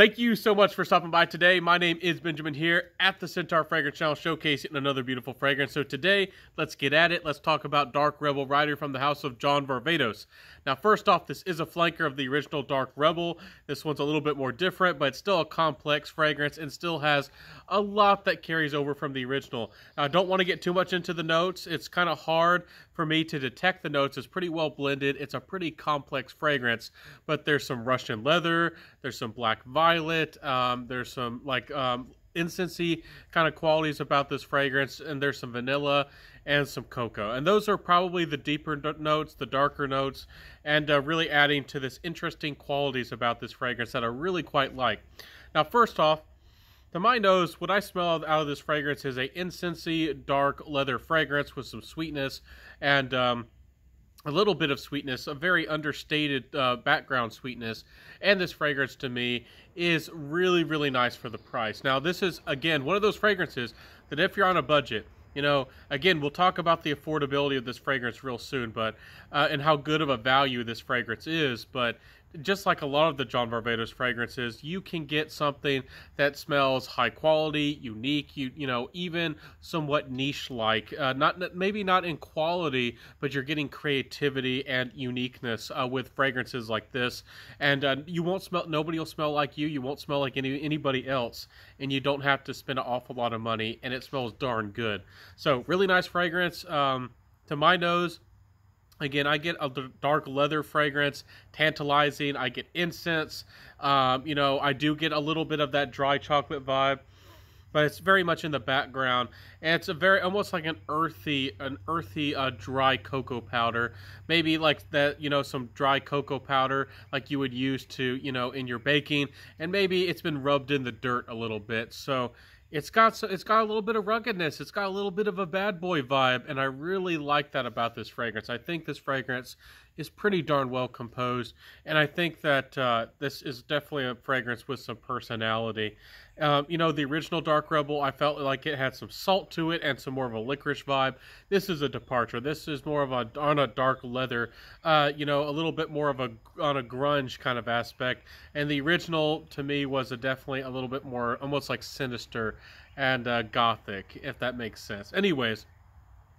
Thank you so much for stopping by today. My name is Benjamin here at the Centaur Fragrance Channel, showcasing another beautiful fragrance. So today, let's get at it. Let's talk about Dark Rebel Rider from the house of John Varvatos. Now, first off, this is a flanker of the original Dark Rebel. This one's a little bit more different, but it's still a complex fragrance and still has a lot that carries over from the original. Now, I don't want to get too much into the notes. It's kind of hard for me to detect the notes. It's pretty well blended. It's a pretty complex fragrance, but there's some Russian leather, there's some black violet, there's some incensey kind of qualities about this fragrance, and there's some vanilla and some cocoa. And those are probably the deeper notes, the darker notes, and really adding to this interesting qualities about this fragrance that I really quite like. Now, first off, to my nose, what I smell out of this fragrance is a incensey dark leather fragrance with some sweetness and a little bit of sweetness, a very understated background sweetness. And this fragrance to me is really, really nice for the price. Now, this is, again, one of those fragrances that if you're on a budget, you know, again, we'll talk about the affordability of this fragrance real soon, but and how good of a value this fragrance is. But just like a lot of the John Varvatos fragrances, you can get something that smells high quality, unique, you know, even somewhat niche-like. Maybe not in quality, but you're getting creativity and uniqueness with fragrances like this. And you won't smell. Nobody will smell like you. You won't smell like anybody else, and you don't have to spend an awful lot of money. And it smells darn good. So really nice fragrance. To my nose, again, I get a dark leather fragrance, tantalizing. I get incense. You know, I do get a little bit of that dry chocolate vibe, but it's very much in the background. And it's a very, almost like an earthy, dry cocoa powder. Maybe like that, you know, some dry cocoa powder like you would use to, you know, in your baking. And maybe it's been rubbed in the dirt a little bit. So it's got a little bit of ruggedness. It's got a little bit of a bad boy vibe, and I really like that about this fragrance. I think this fragrance is pretty darn well composed, and I think that this is definitely a fragrance with some personality. You know, the original Dark Rebel, I felt like it had some salt to it and some more of a licorice vibe. This is a departure. This is more of on a dark leather, you know, a little bit more of on a grunge kind of aspect. And the original, to me, was definitely a little bit more almost like sinister and gothic, if that makes sense. Anyways,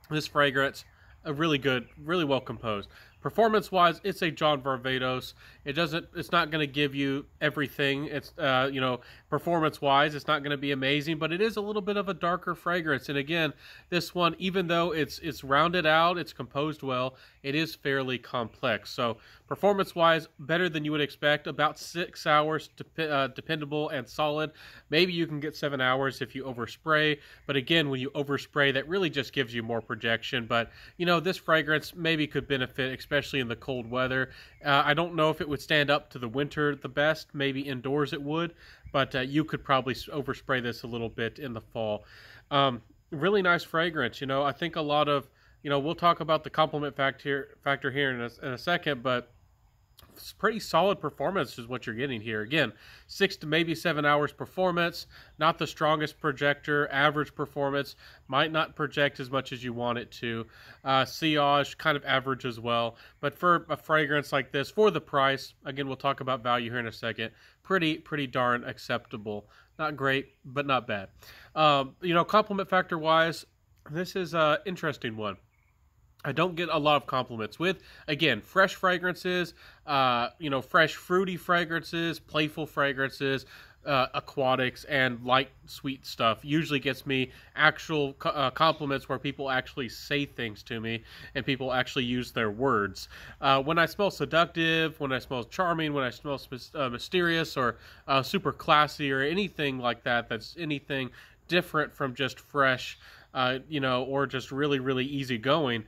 this fragrance, really good, really well composed. Performance-wise, it's a John Varvatos. It's not going to give you everything. It's, you know, performance-wise, it's not going to be amazing, but it is a little bit of a darker fragrance. And again, this one, even though it's rounded out, it's composed well, it is fairly complex. So performance-wise, better than you would expect. About 6 hours, dependable and solid. Maybe you can get 7 hours if you overspray. But again, when you overspray, that really just gives you more projection. But, you know, this fragrance maybe could benefit, especially in the cold weather. I don't know if it would stand up to the winter the best. Maybe indoors it would, but you could probably overspray this a little bit in the fall. Really nice fragrance. You know, I think a lot of, you know, we'll talk about the compliment factor here in a second, but it's pretty solid performance is what you're getting here. Again, 6 to maybe 7 hours performance, not the strongest projector, average performance, might not project as much as you want it to. Sillage, kind of average as well. But for a fragrance like this, for the price, again, we'll talk about value here in a second, pretty darn acceptable. Not great, but not bad. You know, compliment factor wise, this is an interesting one. I don't get a lot of compliments with, again, fresh fragrances, you know, fresh fruity fragrances, playful fragrances, aquatics, and light sweet stuff usually gets me actual compliments where people actually say things to me and people actually use their words. When I smell seductive, when I smell charming, when I smell mysterious or super classy or anything like that, that's anything different from just fresh, you know, or just really easygoing.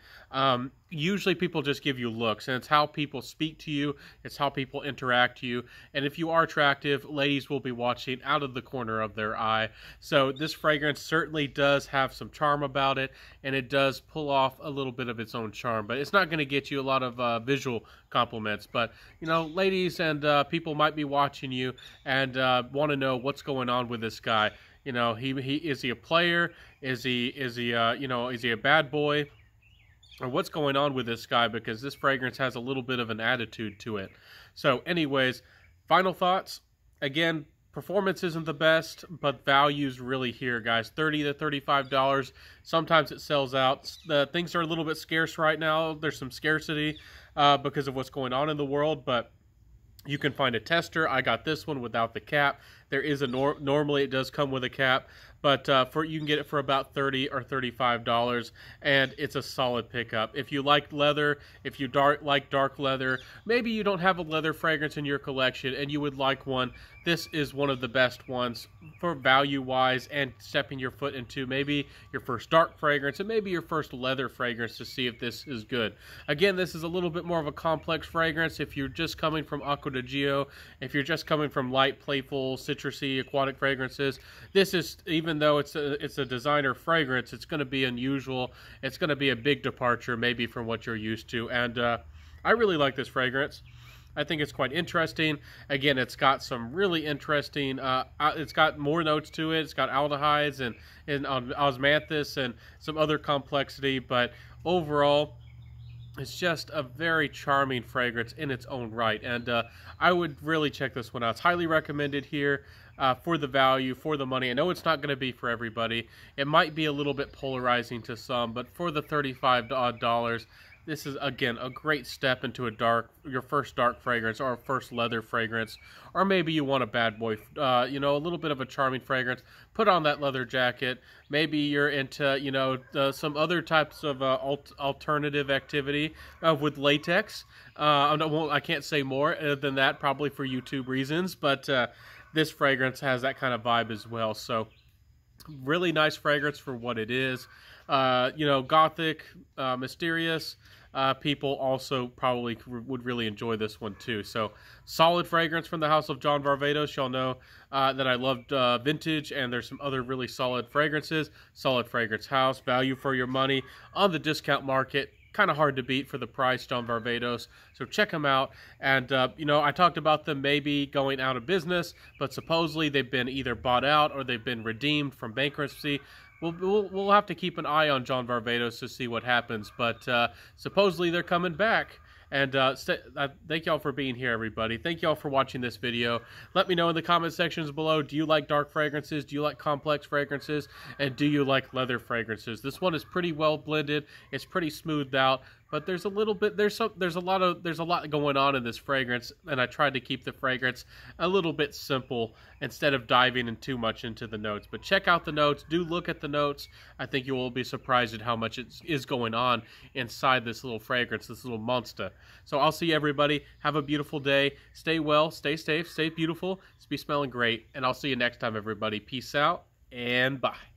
Usually people just give you looks, and it's how people speak to you, it's how people interact to you, and if you are attractive, ladies will be watching out of the corner of their eye. So this fragrance certainly does have some charm about it, and it does pull off a little bit of its own charm, but it's not going to get you a lot of visual compliments. But, you know, ladies and people might be watching you and want to know what's going on with this guy. You know, he is he a player? Is he you know, is he a bad boy? Or what's going on with this guy? Because this fragrance has a little bit of an attitude to it. So anyways, final thoughts. Again, Performance isn't the best, but value's really here, guys. $30 to $35. Sometimes it sells out. The things are a little bit scarce right now. There's some scarcity because of what's going on in the world, but you can find a tester. I got this one without the cap. There is a normally it does come with a cap, but you can get it for about $30 or $35, and it's a solid pickup. If you like leather, if you like dark leather, maybe you don't have a leather fragrance in your collection and you would like one, this is one of the best ones for value-wise and stepping your foot into maybe your first dark fragrance and maybe your first leather fragrance to see if this is good. Again, this is a little bit more of a complex fragrance. If you're just coming from Acqua di Gio, if you're just coming from light, playful, citrusy, aquatic fragrances, this is, even though it's a designer fragrance, it's going to be unusual. It's going to be a big departure maybe from what you're used to, and I really like this fragrance. I think it's quite interesting. Again, it's got some really interesting, it's got more notes to it. It's got aldehydes and osmanthus and some other complexity, but overall, it's just a very charming fragrance in its own right, and I would really check this one out. It's highly recommended here for the value, for the money. I know it's not going to be for everybody. It might be a little bit polarizing to some, but for the $35 this is, again, a great step into your first dark fragrance or first leather fragrance. Or maybe you want a bad boy, a little bit of a charming fragrance. Put on that leather jacket. Maybe you're into, some other types of alternative activity with latex. I can't say more than that, probably for YouTube reasons. But this fragrance has that kind of vibe as well. So really nice fragrance for what it is. Gothic, mysterious. People also probably would really enjoy this one too. So solid fragrance from the house of John Varvatos. Y'all know that I loved vintage, and there's some other really solid fragrances. Solid fragrance house, value for your money on the discount market. Kind of hard to beat for the price, John Varvatos. So check them out. And, I talked about them maybe going out of business, but supposedly they've been either bought out or they've been redeemed from bankruptcy. We'll have to keep an eye on John Varvatos to see what happens, but supposedly they're coming back. And thank y'all for being here, everybody. Thank y'all for watching this video. Let me know in the comment sections below, do you like dark fragrances? Do you like complex fragrances? And do you like leather fragrances? This one is pretty well blended. It's pretty smoothed out. But there's a little bit, there's a lot going on in this fragrance, and I tried to keep the fragrance a little bit simple instead of diving in too much into the notes. But check out the notes. Do look at the notes. I think you will be surprised at how much is going on inside this little fragrance, this little monster. So I'll see everybody. Have a beautiful day. Stay well, stay safe, stay beautiful, be smelling great, and I'll see you next time, everybody. Peace out and bye.